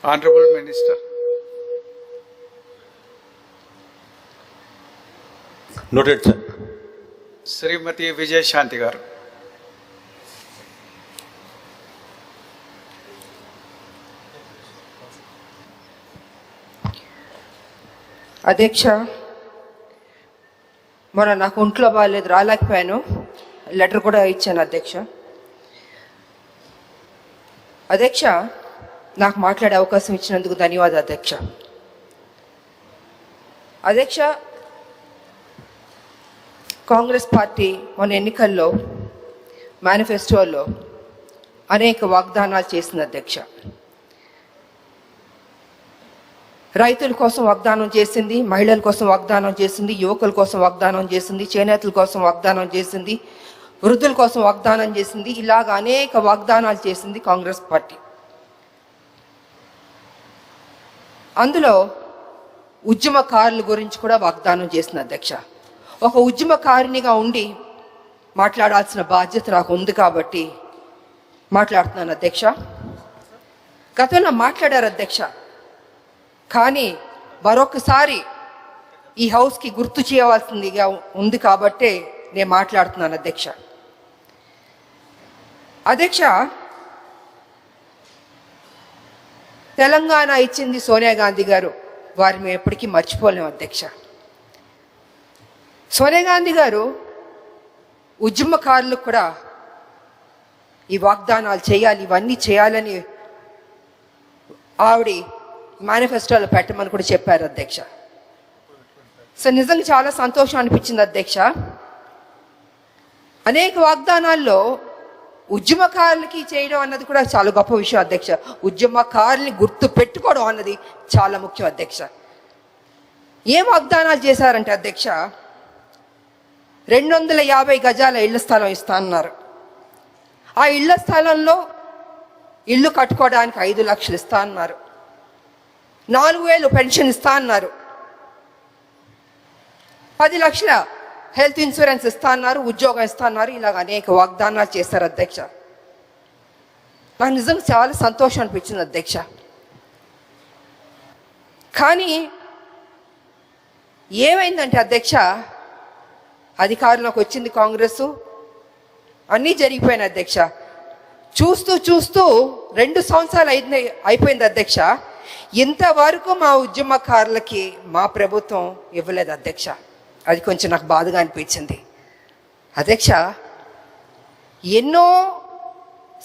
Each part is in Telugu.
Honorable Minister. Noted, sir. శ్రీమతి విజయశాంతి గారు. అధ్యక్ష, మొన్న నాకు ఒంట్లో బాగాలేదు, రాలేకపోయాను. లెటర్ కూడా ఇచ్చాను అధ్యక్ష. అధ్యక్ష, నాకు మాట్లాడే అవకాశం ఇచ్చినందుకు ధన్యవాదాలు అధ్యక్ష. అధ్యక్ష, కాంగ్రెస్ పార్టీ మొన్న ఎన్నికల్లో మేనిఫెస్టోలో అనేక వాగ్దానాలు చేసింది అధ్యక్ష. రైతుల కోసం వాగ్దానం చేసింది, మహిళల కోసం వాగ్దానం చేసింది, యువకుల కోసం వాగ్దానం చేసింది, చేనేతల కోసం వాగ్దానం చేసింది, వృద్ధుల కోసం వాగ్దానం చేసింది. ఇలాగ అనేక వాగ్దానాలు చేసింది కాంగ్రెస్ పార్టీ. అందులో ఉద్యమకారుల గురించి కూడా వాగ్దానం చేసింది అధ్యక్ష. ఒక ఉద్యమకారినిగా ఉండి మాట్లాడాల్సిన బాధ్యత నాకు ఉంది కాబట్టి మాట్లాడుతున్నాను అధ్యక్ష. గతంలో మాట్లాడారు అధ్యక్ష, కానీ మరొకసారి ఈ హౌస్కి గుర్తు చేయవలసిందిగా ఉంది కాబట్టే నేను మాట్లాడుతున్నాను అధ్యక్ష. అధ్యక్ష, తెలంగాణ ఇచ్చింది సోనియా గాంధీ గారు, వారిని మేము ఎప్పటికీ మర్చిపోలేము అధ్యక్ష. సోనియా గాంధీ గారు ఉద్యమకారులకు కూడా ఈ వాగ్దానాలు చేయాలి, ఇవన్నీ చేయాలని ఆవిడ మేనిఫెస్టోలో పెట్టమని కూడా చెప్పారు అధ్యక్ష. సో నిజంగా చాలా సంతోషం అనిపించింది అధ్యక్ష. అనేక వాగ్దానాల్లో ఉద్యమకారులకి చేయడం అన్నది కూడా చాలా గొప్ప విషయం అధ్యక్ష. ఉద్యమకారుల్ని గుర్తు పెట్టుకోవడం అన్నది చాలా ముఖ్యం అధ్యక్ష. ఏం వాగ్దానాలు చేశారంటే అధ్యక్ష, 250 గజాల ఇళ్ల స్థలం ఇస్తా అన్నారు. ఆ ఇళ్ల స్థలంలో ఇల్లు కట్టుకోవడానికి 5 లక్షలు ఇస్తా అన్నారు. 4,000 పెన్షన్ ఇస్తా అన్నారు. 10 లక్షల హెల్త్ ఇన్సూరెన్స్ ఇస్తా అన్నారు, ఉద్యోగం ఇస్తా అన్నారు. ఇలాగ అనేక వాగ్దానాలు చేశారు అధ్యక్ష. నాకు నిజంగా చాలా సంతోషం అనిపించింది అధ్యక్ష. కానీ ఏమైందంటే అధ్యక్ష, అధికారంలోకి వచ్చింది కాంగ్రెస్, అన్నీ జరిగిపోయినాయి అధ్యక్ష. చూస్తూ చూస్తూ 2 సంవత్సరాలు అయిపోయింది అధ్యక్ష. ఇంతవరకు మా ఉద్యమకారులకి మా ప్రభుత్వం ఇవ్వలేదు అధ్యక్ష. అది కొంచెం నాకు బాధగా అనిపించింది అధ్యక్ష. ఎన్నో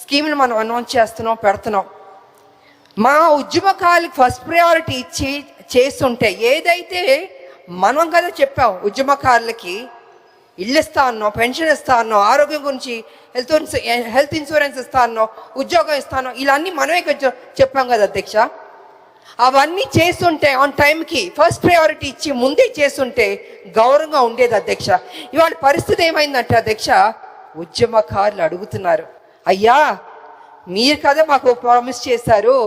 స్కీములు మనం అనౌన్స్ చేస్తున్నాం, పెడుతున్నాం. మా ఉద్యమకారులకు ఫస్ట్ ప్రయారిటీ ఇచ్చి చేస్తుంటే, ఏదైతే మనం కదా చెప్పాం ఉద్యమకారులకి ఇల్లు ఇస్తా అన్నాం, పెన్షన్ ఇస్తా అన్నాం, ఆరోగ్యం గురించి హెల్త్ ఇన్సూరెన్స్ ఇస్తా అన్నాం, ఉద్యోగం ఇస్తాను, ఇలా అన్నీ మనమే కొంచెం చెప్పాం కదా అధ్యక్ష. అవన్నీ చేస్తుంటే ఆన్ టైంకి ఫస్ట్ ప్రయారిటీ ఇచ్చి ముందే చేస్తుంటే గౌరవంగా ఉండేది అధ్యక్ష. ఇవాళ పరిస్థితి ఏమైందంటే అధ్యక్ష, ఉద్యమకారులు అడుగుతున్నారు, అయ్యా మీరు కదా మాకు ప్రామిస్ చేశారు,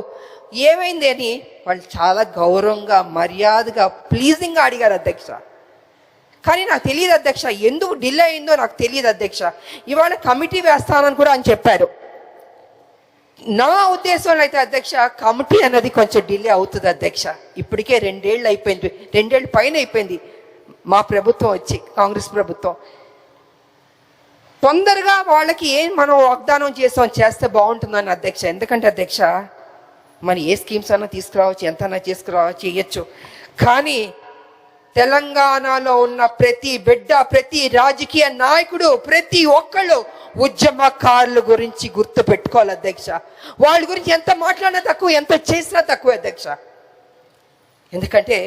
ఏమైంది అని వాళ్ళు చాలా గౌరవంగా మర్యాదగా ప్లీజింగ్గా అడిగారు అధ్యక్ష. కానీ నాకు తెలియదు అధ్యక్ష, ఎందుకు డిలే అయిందో నాకు తెలియదు అధ్యక్ష. ఇవాళ కమిటీ వేస్తానని కూడా అని చెప్పారు. నా ఉద్దేశంలో అయితే అధ్యక్ష, కమిటీ అన్నది కొంచెం డిలే అవుతుంది అధ్యక్ష. ఇప్పటికే 2 ఏళ్ళు అయిపోయింది, 2 ఏళ్ళు పైన అయిపోయింది మా ప్రభుత్వం వచ్చి, కాంగ్రెస్ ప్రభుత్వం. తొందరగా వాళ్ళకి ఏం మనం వాగ్దానం చేస్తే బాగుంటుందని అధ్యక్ష. ఎందుకంటే అధ్యక్ష, మనం ఏ స్కీమ్స్ అన్నా తీసుకురావచ్చు, ఎంత అన్నా చేయొచ్చు. కానీ తెలంగాణలో ఉన్న ప్రతి బిడ్డ, ప్రతి రాజకీయ నాయకుడు, ప్రతి ఒక్కళ్ళు ఉద్యమకారుల గురించి గుర్తు పెట్టుకోవాలి అధ్యక్ష. వాళ్ళ గురించి ఎంత మాట్లాడినా తక్కువ, ఎంత చేసినా తక్కువ అధ్యక్ష. ఎందుకంటే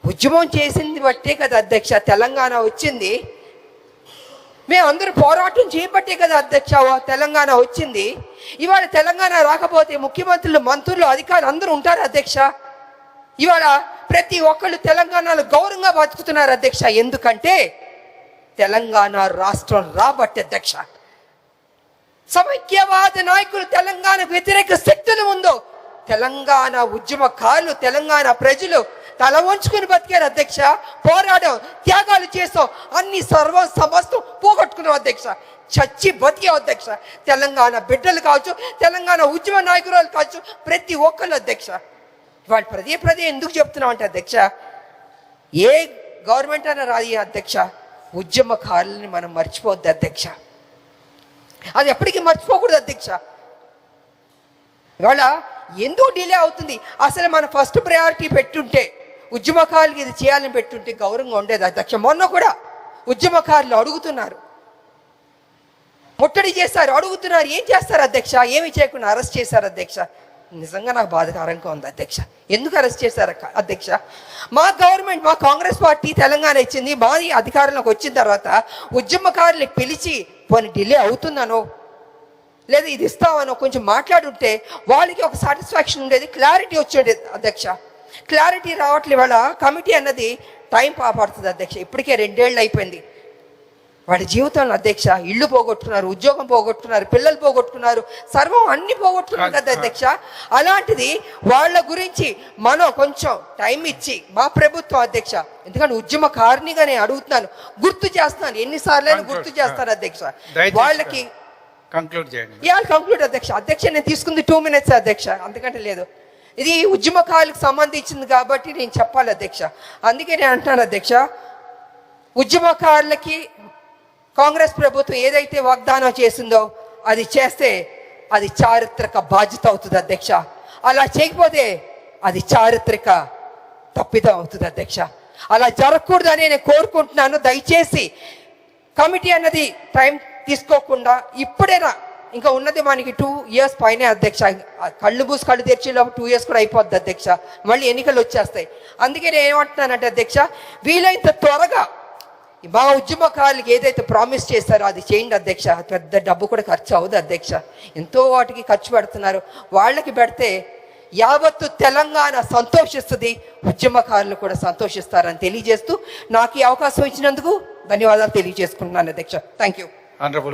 ఉద్యమం చేసింది బట్టే కదా అధ్యక్ష తెలంగాణ వచ్చింది. మేమందరూ పోరాటం చేయబట్టే కదా అధ్యక్ష తెలంగాణ వచ్చింది. ఇవాళ తెలంగాణ రాకపోతే ముఖ్యమంత్రులు, మంత్రులు, అధికారులు అందరూ ఉంటారు అధ్యక్ష. ఇవాళ ప్రతి ఒక్కళ్ళు తెలంగాణలో గౌరవంగా బతుకుతున్నారు అధ్యక్ష. ఎందుకంటే తెలంగాణ రాష్ట్రం రాబట్టి అధ్యక్ష. సమైక్యవాద నాయకులు, తెలంగాణ వ్యతిరేక శక్తులు ఉందో తెలంగాణ ఉద్యమకారులు, తెలంగాణ ప్రజలు తల వంచుకుని బతికారు అధ్యక్ష. పోరాడాం, త్యాగాలు చేసాం, అన్ని సర్వం సమస్తం పోగొట్టుకున్నాం అధ్యక్ష. చచ్చి బతికాం అధ్యక్ష. తెలంగాణ బిడ్డలు కావచ్చు, తెలంగాణ ఉద్యమ నాయకురాలు కావచ్చు, ప్రతి ఒక్కరు అధ్యక్ష. వాళ్ళు పదే ఎందుకు చెప్తున్నాం అంటే అధ్యక్ష, ఏ గవర్నమెంట్ అయినా రాది అధ్యక్ష, ఉద్యమకారులని మనం మర్చిపోవద్దు అధ్యక్ష. అది ఎప్పటికీ మర్చిపోకూడదు అధ్యక్ష. ఇవాళ ఎందుకు డిలే అవుతుంది? అసలు మన ఫస్ట్ ప్రయారిటీ పెట్టుంటే, ఉద్యమకారులకి ఇది చేయాలని పెట్టుంటే గౌరవంగా ఉండేది అధ్యక్ష. మొన్న కూడా ఉద్యమకారులు అడుగుతున్నారు, ముట్టడి చేస్తారు, అడుగుతున్నారు. ఏం చేస్తారు అధ్యక్ష? ఏమి చేయకుండా అరెస్ట్ చేశారు అధ్యక్ష. నిజంగా నాకు బాధాకరంగా ఉంది అధ్యక్ష. ఎందుకు అరెస్ట్ చేశారు అధ్యక్ష? మా గవర్నమెంట్, మా కాంగ్రెస్ పార్టీ తెలంగాణ ఇచ్చింది, మాది అధికారంలోకి వచ్చిన తర్వాత ఉద్యమకారులు పిలిచి పోనీ డిలే అవుతుందనో లేదా ఇది ఇస్తామనో కొంచెం మాట్లాడుంటే వాళ్ళకి ఒక సాటిస్ఫాక్షన్ ఉండేది, క్లారిటీ వచ్చేది అధ్యక్ష. క్లారిటీ రావట్లే. వాళ్ళ కమిటీ అన్నది టైం పడుతుంది అధ్యక్ష. ఇప్పటికే 2 ఏళ్ళు అయిపోయింది వాళ్ళ జీవితంలో అధ్యక్ష. ఇల్లు పోగొట్టుకున్నారు, ఉద్యోగం పోగొట్టుకున్నారు, పిల్లలు పోగొట్టుకున్నారు, సర్వం అన్ని పోగొట్టుకున్నారు కదా అధ్యక్ష. అలాంటిది వాళ్ళ గురించి మనం కొంచెం టైం ఇచ్చి మా ప్రభుత్వం అధ్యక్ష, ఎందుకంటే ఉద్యమకారినిగా నేను అడుగుతున్నాను, గుర్తు చేస్తున్నాను, ఎన్నిసార్లు గుర్తు చేస్తాను అధ్యక్ష. వాళ్ళకి కంక్లూడ్ చేయండి. కంక్లూడ్ అధ్యక్ష. అధ్యక్ష నేను తీసుకుంది 2 minutes అధ్యక్ష, అందుకంటే లేదు. ఇది ఉద్యమకారులకు సంబంధించింది కాబట్టి నేను చెప్పాలి అధ్యక్ష. అందుకే నేను అంటున్నాను అధ్యక్ష, ఉద్యమకారులకి కాంగ్రెస్ ప్రభుత్వం ఏదైతే వాగ్దానం చేసిందో అది చేస్తే అది చారిత్రక బాధ్యత అవుతుంది అధ్యక్ష. అలా చేయకపోతే అది చారిత్రక తప్పిదం అవుతుంది అధ్యక్ష. అలా జరగకూడదని నేను కోరుకుంటున్నాను. దయచేసి కమిటీ అన్నది టైం తీసుకోకుండా ఇప్పుడైనా, ఇంకా ఉన్నది మనకి 2 years పైనే అధ్యక్ష. కళ్ళు మూసి కళ్ళు తెరిచేలోపు 2 years కూడా అయిపోద్ది అధ్యక్ష. మళ్ళీ ఎన్నికలు వచ్చేస్తాయి. అందుకే నేను ఏమంటున్నానంటే అధ్యక్ష, వీలైనంత త్వరగా మా ఉద్యమకారులకి ఏదైతే ప్రామిస్ చేస్తారో అది చేయండి అధ్యక్ష. పెద్ద డబ్బు కూడా ఖర్చు అవ్వదు అధ్యక్ష. ఎంతో వాటికి ఖర్చు పెడుతున్నారు. వాళ్ళకి పెడితే యావత్తు తెలంగాణ సంతోషిస్తుంది, ఉద్యమకారులు కూడా సంతోషిస్తారని తెలియజేస్తూ నాకు ఈ అవకాశం ఇచ్చినందుకు ధన్యవాదాలు తెలియజేసుకుంటున్నాను అధ్యక్ష. Thank you. ఆనరబుల్